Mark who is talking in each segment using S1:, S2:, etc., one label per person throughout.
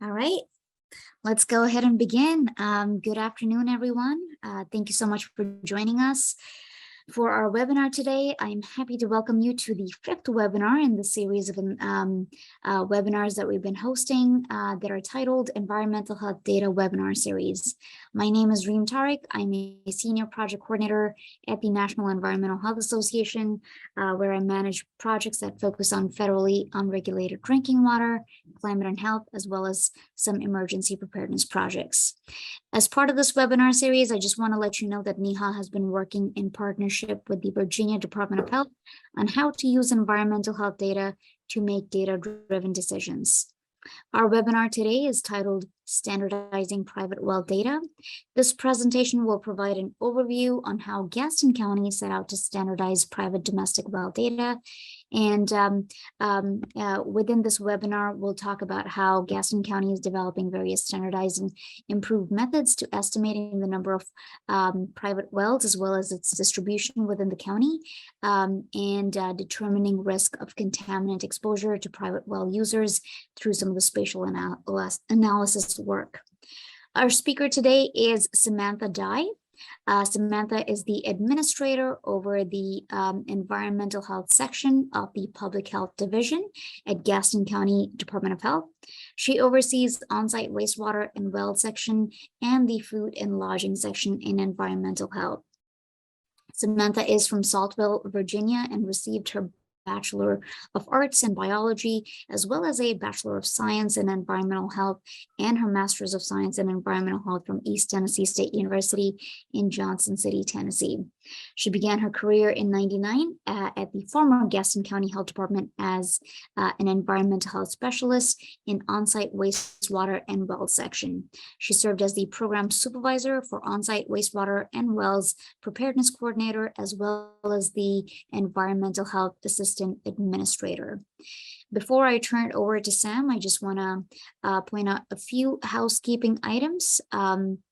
S1: All right, let's go ahead and begin. Good afternoon, everyone. Thank you so much for joining us. For our webinar today, I'm happy to welcome you to the fifth webinar in the series of webinars that we've been hosting that are titled Environmental Health Data Webinar Series. My name is Reem Tariq. I'm a Senior Project Coordinator at the National Environmental Health Association, where I manage projects that focus on federally unregulated drinking water, climate and health, as well as some emergency preparedness projects. As part of this webinar series, I just want to let you know that NEHA has been working in partnership with the Virginia Department of Health on how to use environmental health data to make data-driven decisions. Our webinar today is titled Standardizing Private Well Data. This presentation will provide an overview on how Gaston County set out to standardize private domestic well data. And within this webinar, we'll talk about how Gaston County is developing various standardized and improved methods to estimating the number of private wells, as well as its distribution within the county, and determining risk of contaminant exposure to private well users through some of the spatial analysis work. Our speaker today is Samantha Dye. Samantha is the administrator over the environmental health section of the Public Health Division at Gaston County Department of Health. She oversees on-site wastewater and well section and the food and lodging section in environmental health. Samantha is from Saltville, Virginia, and received her Bachelor of Arts in Biology, as well as a Bachelor of Science in Environmental Health and her Master's of Science in Environmental Health from East Tennessee State University in Johnson City, Tennessee. She began her career in '99 at the former Gaston County Health Department as an environmental health specialist in on-site wastewater and well section. She served as the program supervisor for on-site wastewater and wells preparedness coordinator, as well as the environmental health assistant administrator. Before I turn it over to Sam, I just want to point out a few housekeeping items.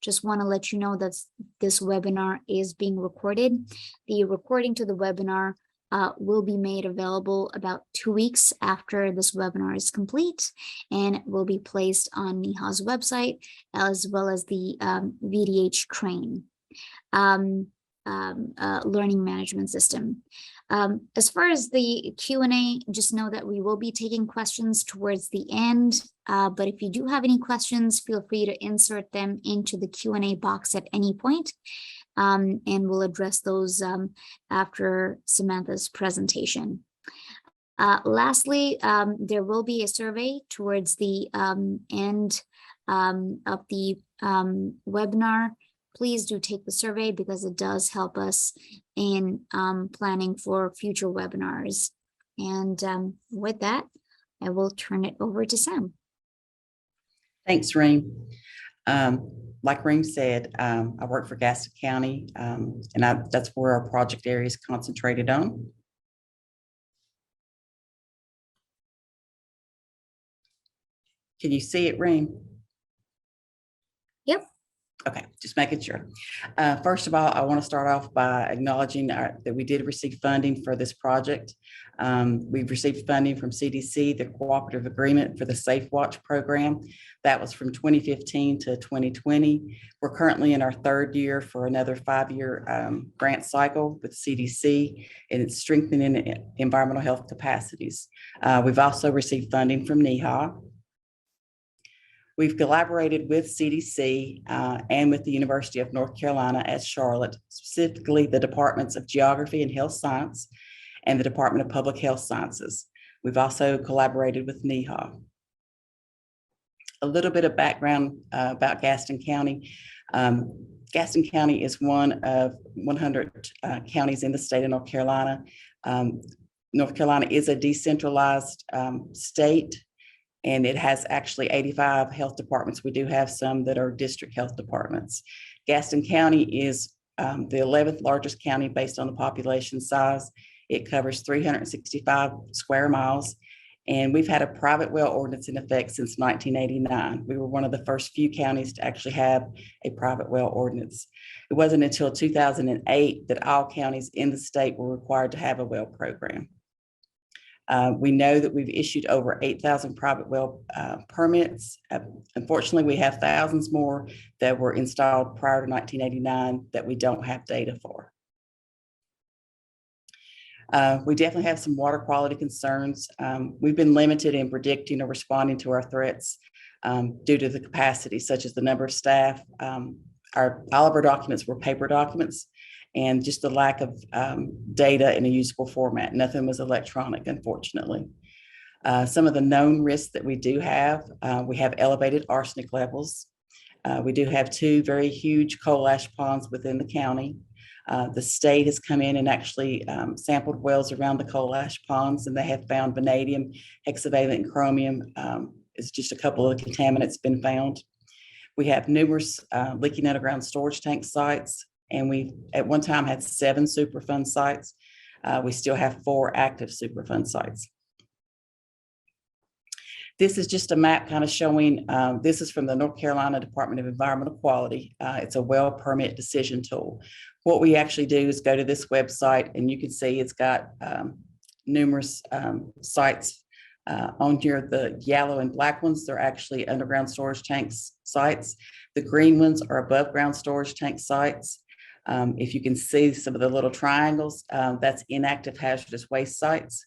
S1: Just want to let you know that this webinar is being recorded. The recording to the webinar will be made available about 2 weeks after this webinar is complete, and it will be placed on NEHA's website, as well as the VDH Train learning management system. As far as the Q&A, just know that we will be taking questions towards the end, but if you do have any questions, feel free to insert them into the Q&A box at any point, and we'll address those after Samantha's presentation. Lastly, there will be a survey towards the end of the webinar. Please do take the survey because it does help us in planning for future webinars. And with that, I will turn it over to Sam.
S2: Thanks, Reem. Like Reem said, I work for Gaston County, and that's where our project area is concentrated on. Can you see it, Reem?
S1: Yep.
S2: Okay, just making sure. First of all, I want to start off by acknowledging that we did receive funding for this project. We've received funding from CDC, the Cooperative Agreement for the Safe Watch program. That was from 2015 to 2020. We're currently in our third year for another 5-year grant cycle with CDC, and it's strengthening environmental health capacities. We've also received funding from NEHA. We've collaborated with CDC and with the University of North Carolina at Charlotte, specifically the Departments of Geography and Health Science and the Department of Public Health Sciences. We've also collaborated with NEHA. A little bit of background about Gaston County. Gaston County is one of 100 counties in the state of North Carolina. North Carolina is a decentralized state, and it has actually 85 health departments. We do have some that are district health departments. Gaston County is the 11th largest county based on the population size. It covers 365 square miles, and we've had a private well ordinance in effect since 1989. We were one of the first few counties to actually have a private well ordinance. It wasn't until 2008 that all counties in the state were required to have a well program. We know that we've issued over 8,000 private well permits. Unfortunately, we have thousands more that were installed prior to 1989 that we don't have data for. We definitely have some water quality concerns. We've been limited in predicting or responding to our threats due to the capacity, such as the number of staff. All of our documents were paper documents, and just the lack of data in a usable format. Nothing was electronic, unfortunately. Some of the known risks that we have elevated arsenic levels. We do have 2 very huge coal ash ponds within the county. The state has come in and actually sampled wells around the coal ash ponds, and they have found vanadium, hexavalent, and chromium. It's just a couple of contaminants been found. We have numerous leaking underground storage tank sites, and we at one time had 7 Superfund sites. We still have 4 active Superfund sites. This is just a map kind of showing, this is from the North Carolina Department of Environmental Quality. It's a well permit decision tool. What we actually do is go to this website, and you can see it's got numerous sites on here. The yellow and black ones, they're actually underground storage tanks sites. The green ones are above ground storage tank sites. If you can see some of the little triangles, that's inactive hazardous waste sites.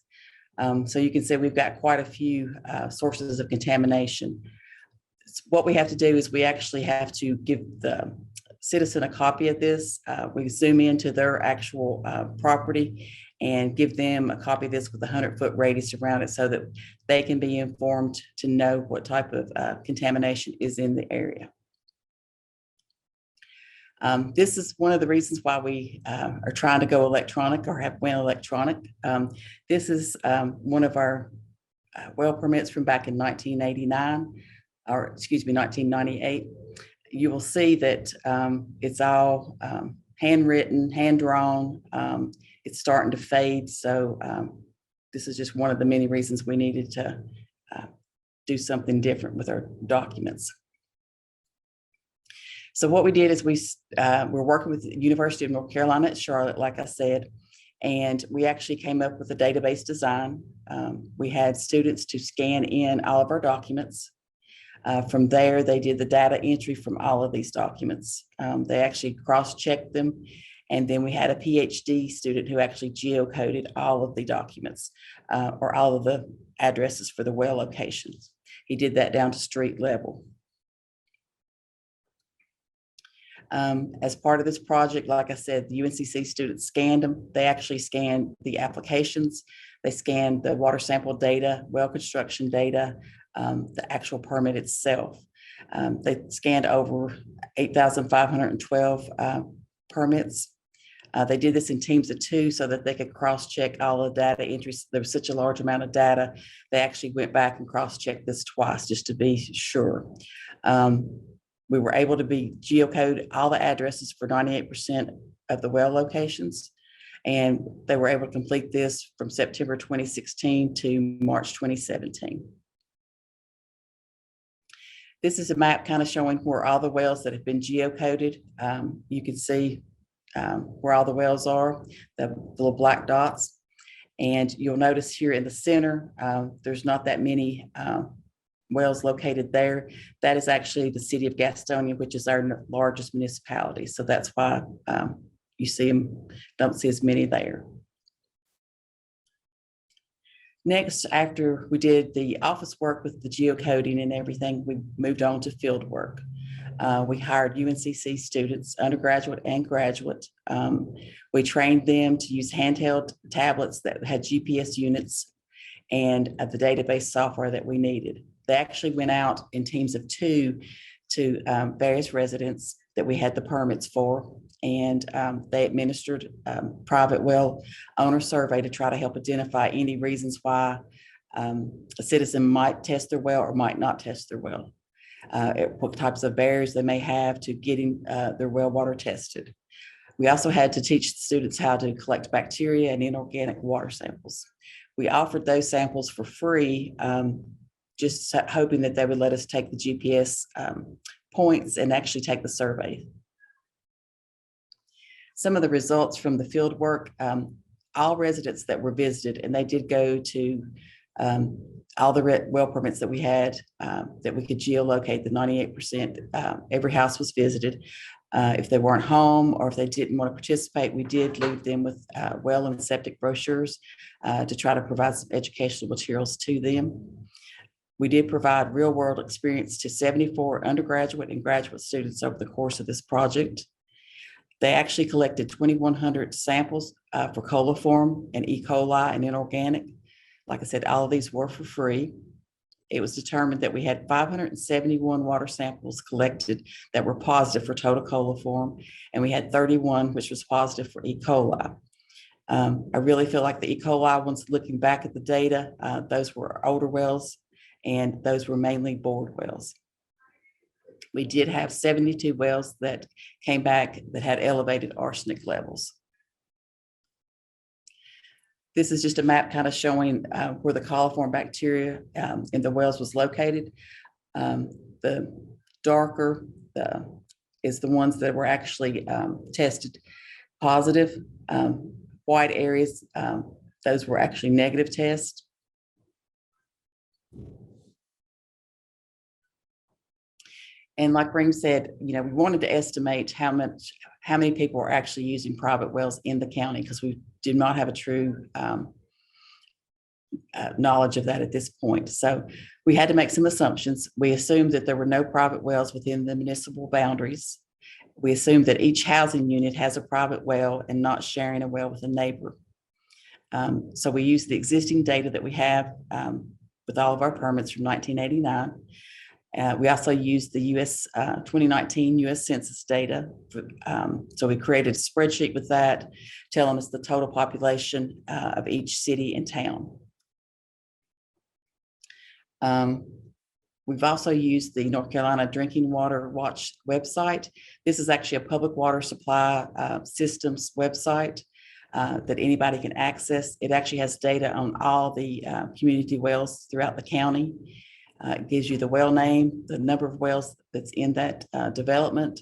S2: So you can see we've got quite a few sources of contamination. What we have to do is we actually have to give the citizen a copy of this. We zoom into their actual property and give them a copy of this with a 100-foot radius around it so that they can be informed to know what type of contamination is in the area. This is one of the reasons why we are trying to go electronic or went electronic. This is one of our well permits from back in 1989, or excuse me, 1998. You will see that it's all handwritten, hand-drawn. It's starting to fade. So this is just one of the many reasons we needed to do something different with our documents. So what we did is we're working with the University of North Carolina at Charlotte, like I said, and we actually came up with a database design. We had students to scan in all of our documents. From there, they did the data entry from all of these documents. They actually cross-checked them. And then we had a PhD student who actually geocoded all of the documents or all of the addresses for the well locations. He did that down to street level. As part of this project, like I said, the UNCC students scanned them. They actually scanned the applications. They scanned the water sample data, well construction data, the actual permit itself. They scanned over 8,512 permits. They did this in teams of 2 so that they could cross-check all the data entries. There was such a large amount of data. They actually went back and cross-checked this twice just to be sure. We were able to geocode all the addresses for 98% of the well locations. And they were able to complete this from September 2016 to March 2017. This is a map kind of showing where all the wells that have been geocoded. You can see where all the wells are, the little black dots. And you'll notice here in the center, there's not that many wells located there. That is actually the city of Gastonia, which is our largest municipality. So that's why you see them, don't see as many there. Next, after we did the office work with the geocoding and everything, we moved on to field work. We hired UNCC students, undergraduate and graduate. We trained them to use handheld tablets that had GPS units and the database software that we needed. They actually went out in teams of 2 to various residents that we had the permits for, and they administered private well owner survey to try to help identify any reasons why a citizen might test their well or might not test their well, what types of barriers they may have to getting their well water tested. We also had to teach the students how to collect bacteria and inorganic water samples. We offered those samples for free, just hoping that they would let us take the GPS points and actually take the survey. Some of the results from the field work, all residents that were visited, and they did go to all the well permits that we had, that we could geolocate the 98%. Every house was visited. If they weren't home or if they didn't want to participate, we did leave them with well and septic brochures to try to provide some educational materials to them. We did provide real world experience to 74 undergraduate and graduate students over the course of this project. They actually collected 2,100 samples for coliform and E. coli and inorganic. Like I said, all of these were for free. It was determined that we had 571 water samples collected that were positive for total coliform, and we had 31 which was positive for E. coli. I really feel like the E. coli ones, looking back at the data, those were older wells, and those were mainly bored wells. We did have 72 wells that came back that had elevated arsenic levels. This is just a map kind of showing where the coliform bacteria in the wells was located. The darker is the ones that were actually tested positive. White areas, those were actually negative tests. And like Reem said, we wanted to estimate how many people are actually using private wells in the county, because we do not have a true knowledge of that at this point. So we had to make some assumptions. We assumed that there were no private wells within the municipal boundaries. We assumed that each housing unit has a private well and not sharing a well with a neighbor. So we used the existing data that we have with all of our permits from 1989. We also used the 2019 U.S. Census data. So we created a spreadsheet with that, telling us the total population of each city and town. We've also used the North Carolina Drinking Water Watch website. This is actually a public water supply systems website that anybody can access. It actually has data on all the community wells throughout the county. It gives you the well name, the number of wells that's in that development,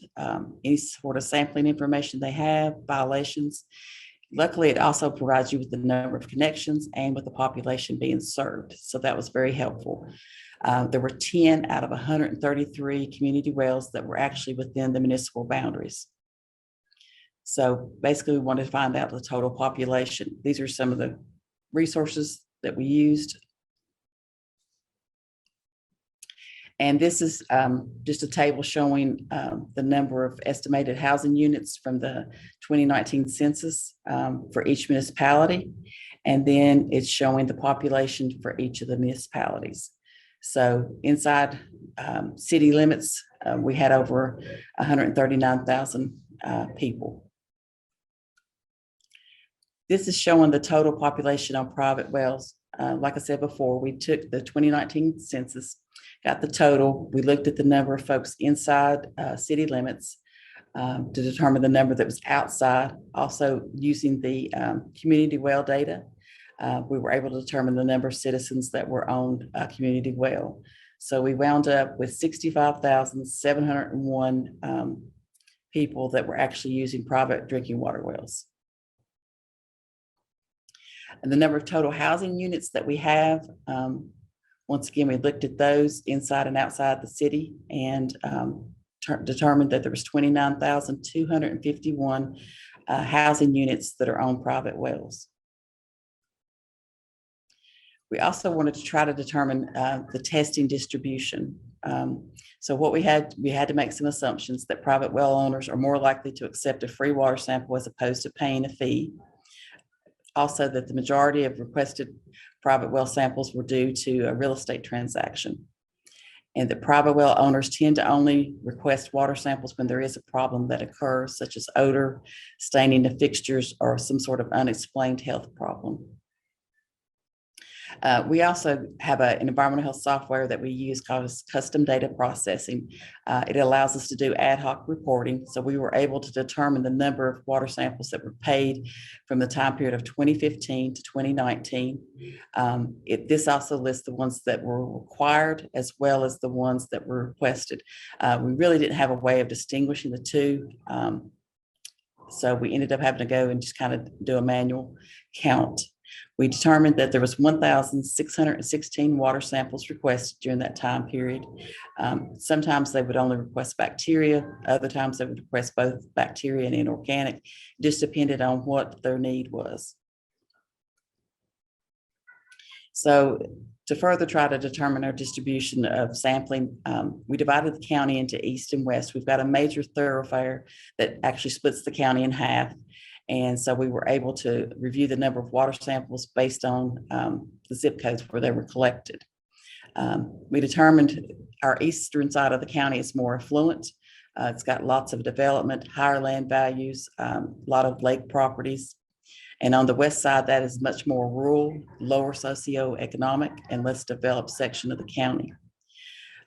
S2: any sort of sampling information they have, violations. Luckily, it also provides you with the number of connections and with the population being served. So that was very helpful. There were 10 out of 133 community wells that were actually within the municipal boundaries. So basically, we wanted to find out the total population. These are some of the resources that we used. And this is just a table showing the number of estimated housing units from the 2019 census for each municipality. And then it's showing the population for each of the municipalities. So inside city limits, we had over 139,000 people. This is showing the total population on private wells. Like I said before, we took the 2019 census, got the total. We looked at the number of folks inside city limits to determine the number that was outside. Also using the community well data, we were able to determine the number of citizens that were on a community well. So we wound up with 65,701 people that were actually using private drinking water wells. And the number of total housing units that we have, once again, we looked at those inside and outside the city and determined that there was 29,251 housing units that are on private wells. We also wanted to try to determine the testing distribution. So what we had to make some assumptions that private well owners are more likely to accept a free water sample as opposed to paying a fee. Also, that the majority of requested private well samples were due to a real estate transaction, and that private well owners tend to only request water samples when there is a problem that occurs, such as odor, staining of fixtures, or some sort of unexplained health problem. We also have an environmental health software that we use called custom data processing. It allows us to do ad hoc reporting. So we were able to determine the number of water samples that were paid from the time period of 2015 to 2019. This also lists the ones that were required as well as the ones that were requested. We really didn't have a way of distinguishing the two. So we ended up having to go and just kind of do a manual count. We determined that there was 1,616 water samples requested during that time period. Sometimes they would only request bacteria. Other times they would request both bacteria and inorganic, just depended on what their need was. So to further try to determine our distribution of sampling, we divided the county into east and west. We've got a major thoroughfare that actually splits the county in half. And so we were able to review the number of water samples based on the zip codes where they were collected. We determined our eastern side of the county is more affluent. It's got lots of development, higher land values, a lot of lake properties. And on the west side, that is much more rural, lower socioeconomic, and less developed section of the county.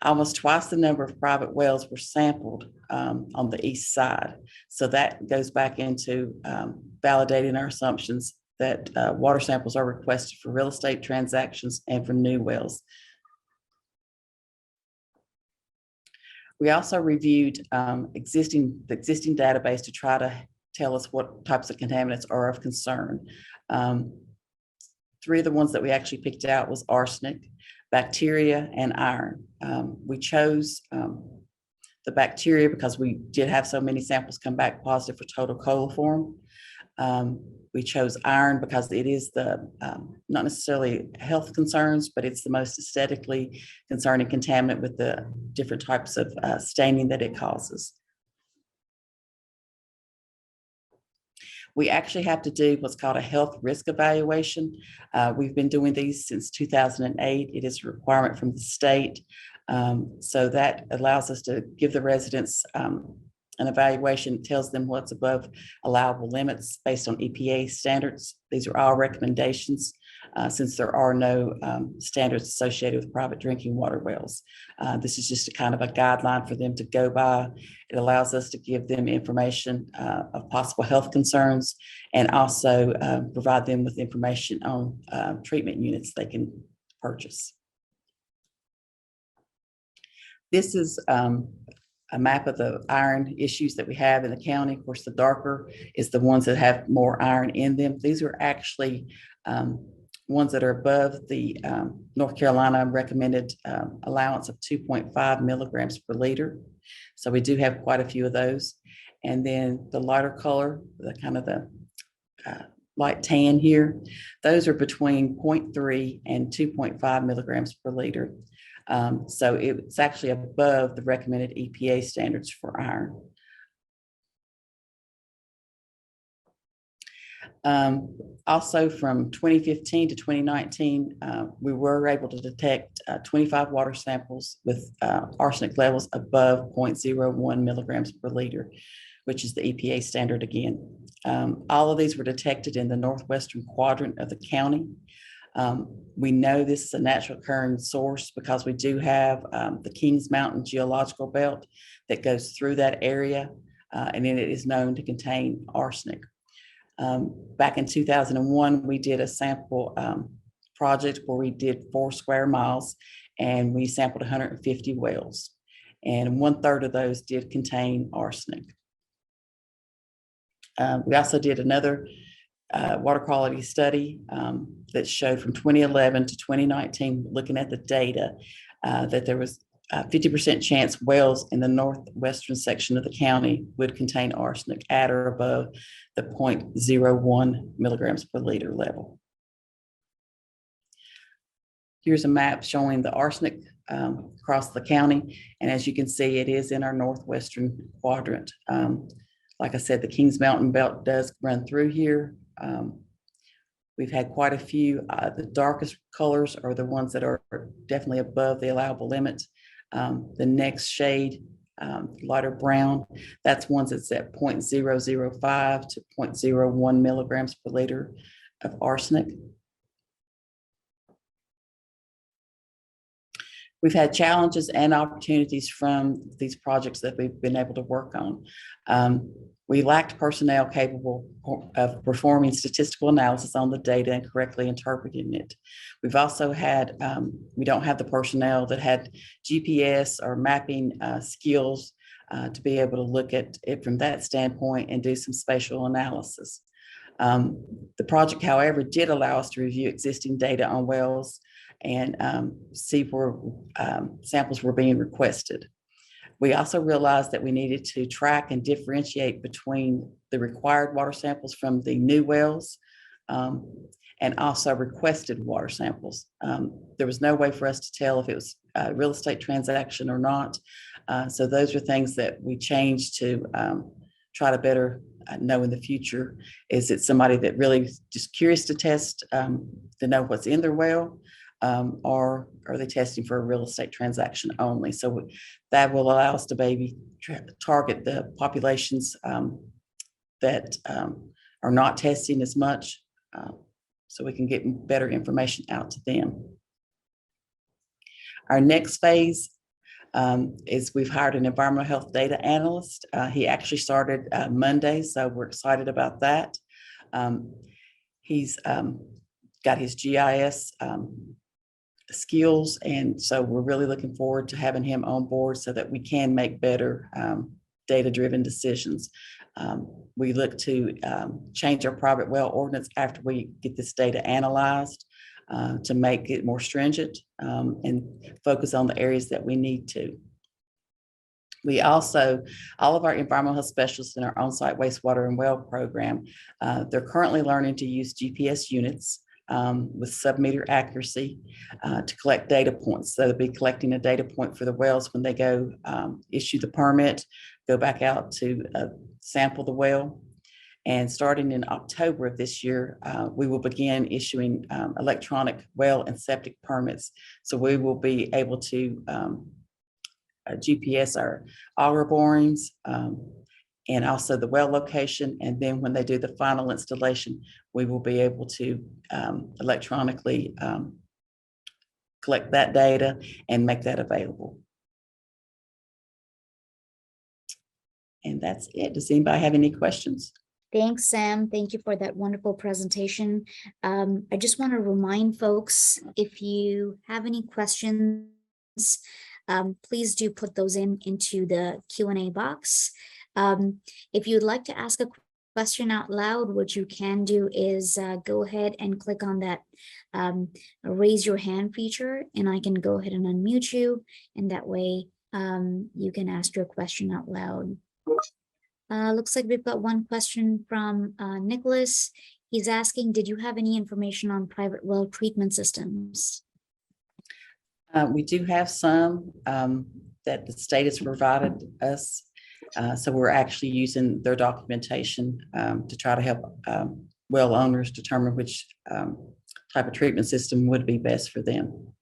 S2: Almost twice the number of private wells were sampled on the east side. So that goes back into validating our assumptions that water samples are requested for real estate transactions and for new wells. We also reviewed the existing database to try to tell us what types of contaminants are of concern. Three of the ones that we actually picked out was arsenic, bacteria, and iron. We chose the bacteria because we did have so many samples come back positive for total coliform. We chose iron because it is the, not necessarily health concerns, but it's the most aesthetically concerning contaminant with the different types of staining that it causes. We actually have to do what's called a health risk evaluation. We've been doing these since 2008. It is a requirement from the state. So that allows us to give the residents an evaluation that tells them what's above allowable limits based on EPA standards. These are all recommendations since there are no standards associated with private drinking water wells. This is just a kind of a guideline for them to go by. It allows us to give them information of possible health concerns and also provide them with information on treatment units they can purchase. This is a map of the iron issues that we have in the county. Of course, the darker is the ones that have more iron in them. These are actually ones that are above the North Carolina recommended allowance of 2.5 milligrams per liter. So we do have quite a few of those. And then the lighter color, the kind of the light tan here, those are between 0.3 and 2.5 milligrams per liter. So it's actually above the recommended EPA standards for iron. Also from 2015 to 2019, we were able to detect 25 water samples with arsenic levels above 0.01 milligrams per liter, which is the EPA standard again. All of these were detected in the northwestern quadrant of the county. We know this is a natural occurring source because we do have the Kings Mountain geological belt that goes through that area, and then it is known to contain arsenic. Back in 2001, we did a sample project where we did 4 square miles and we sampled 150 wells, and 1/3 of those did contain arsenic. We also did another water quality study that showed from 2011 to 2019, looking at the data, that there was a 50% chance wells in the northwestern section of the county would contain arsenic at or above the 0.01 milligrams per liter level. Here's a map showing the arsenic across the county. And as you can see, it is in our northwestern quadrant. Like I said, the Kings Mountain belt does run through here. We've had quite a few. The darkest colors are the ones that are definitely above the allowable limit. The next shade, lighter brown, that's ones that's at 0.005 to 0.01 milligrams per liter of arsenic. We've had challenges and opportunities from these projects that we've been able to work on. We lacked personnel capable of performing statistical analysis on the data and correctly interpreting it. We've also had, we don't have the personnel that had GPS or mapping skills to be able to look at it from that standpoint and do some spatial analysis. The project, however, did allow us to review existing data on wells and see where samples were being requested. We also realized that we needed to track and differentiate between the required water samples from the new wells and also requested water samples. There was no way for us to tell if it was a real estate transaction or not. So those are things that we changed to try to better know in the future. Is it somebody that really just curious to test to know what's in their well? Or are they testing for a real estate transaction only? So that will allow us to maybe target the populations that are not testing as much, so we can get better information out to them. Our next phase is we've hired an environmental health data analyst. He actually started Monday, so we're excited about that. He's got his GIS skills, and so we're really looking forward to having him on board so that we can make better data-driven decisions. We look to change our private well ordinance after we get this data analyzed to make it more stringent and focus on the areas that we need to. We also, all of our environmental health specialists in our on-site wastewater and well program, they're currently learning to use GPS units with sub-meter accuracy to collect data points. So they'll be collecting a data point for the wells when they go issue the permit, go back out to sample the well. And starting in October of this year, we will begin issuing electronic well and septic permits. So we will be able to GPS our auger borings and also the well location. And then when they do the final installation, we will be able to electronically collect that data and make that available. And that's it. Does anybody have any questions?
S1: Thanks, Sam. Thank you for that wonderful presentation. I just want to remind folks, if you have any questions, please do put those into the Q&A box. If you'd like to ask a question out loud, what you can do is go ahead and click on that raise your hand feature, and I can go ahead and unmute you, and that way you can ask your question out loud. Looks like we've got one question from Nicholas. He's asking, did you have any information on private well treatment systems?
S2: We do have some that the state has provided us. So we're actually using their documentation to try to help well owners determine which type of treatment system would be best for them.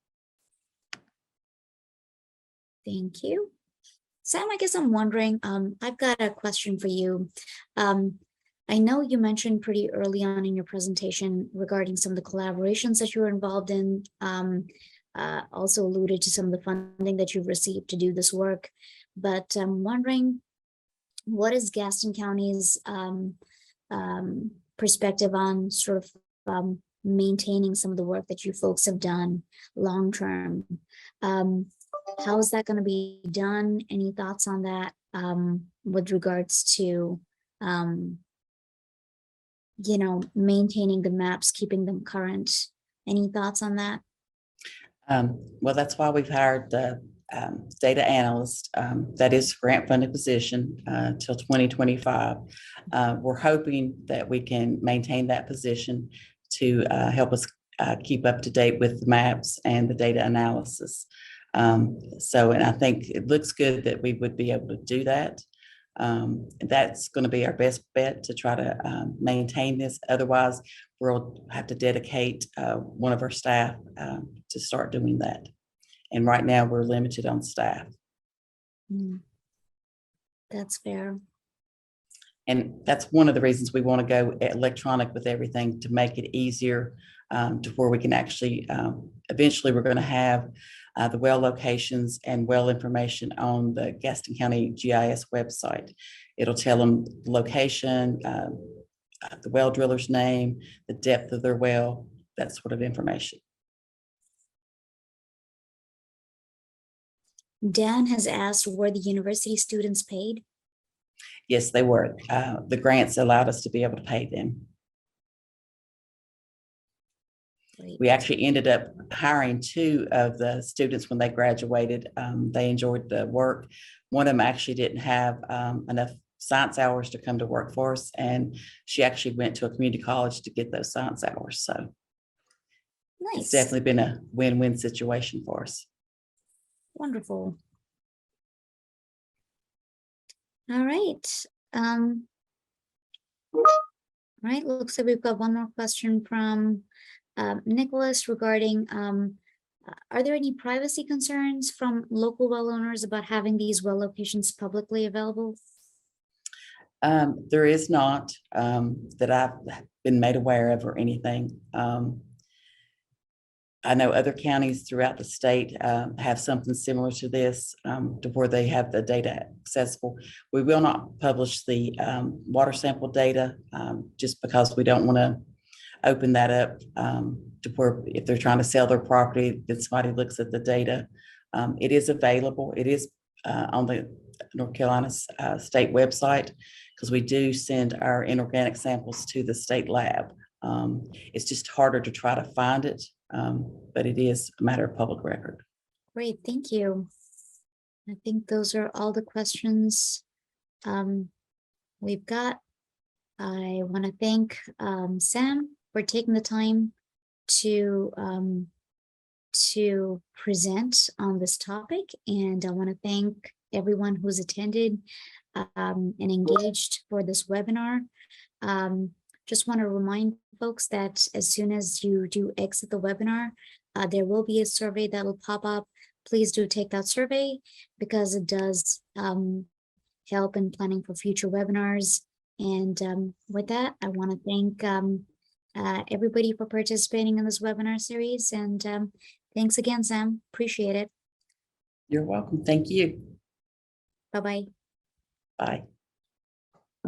S1: Thank you. Sam, I guess I'm wondering, I've got a question for you. I know you mentioned pretty early on in your presentation regarding some of the collaborations that you were involved in, also alluded to some of the funding that you've received to do this work, but I'm wondering, what is Gaston County's perspective on sort of maintaining some of the work that you folks have done long-term? How is that going to be done? Any thoughts on that with regards to, you know, maintaining the maps, keeping them current? Any thoughts on that?
S2: Well, that's why we've hired the data analyst. That is grant funded position till 2025. We're hoping that we can maintain that position to help us keep up to date with the maps and the data analysis. And I think it looks good that we would be able to do that. That's going to be our best bet to try to maintain this. Otherwise, we'll have to dedicate one of our staff to start doing that. And right now we're limited on staff.
S1: That's fair.
S2: And that's one of the reasons we want to go electronic with everything, to make it easier to where we can actually, eventually we're going to have the well locations and well information on the Gaston County GIS website. It'll tell them the location, the well driller's name, the depth of their well, that sort of information.
S1: Dan has asked, were the university students paid?
S2: Yes, they were. The grants allowed us to be able to pay them.
S1: Great.
S2: We actually ended up hiring 2 of the students when they graduated. They enjoyed the work. One of them actually didn't have enough science hours to come to work for us, and she actually went to a community college to get those science hours. So it's
S1: Nice.
S2: definitely been a win-win situation for us.
S1: Wonderful. All right. Right, looks like we've got one more question from Nicholas regarding are there any privacy concerns from local well owners about having these well locations publicly available?
S2: There is not that I've been made aware of or anything. I know other counties throughout the state have something similar to this, to where they have the data accessible. We will not publish the water sample data just because we don't want to open that up to where if they're trying to sell their property, then somebody looks at the data. It is available. It is on the North Carolina state website, because we do send our inorganic samples to the state lab. It's just harder to try to find it, but it is a matter of public record.
S1: Great, thank you. I think those are all the questions we've got. I want to thank Sam for taking the time to present on this topic, and I want to thank everyone who's attended and engaged for this webinar. Just want to remind folks that as soon as you do exit the webinar, there will be a survey that will pop up. Please do take that survey, because it does help in planning for future webinars. And with that, I want to thank everybody for participating in this webinar series. And thanks again, Sam. Appreciate it.
S2: You're welcome. Thank you.
S1: Bye-bye.
S2: Bye.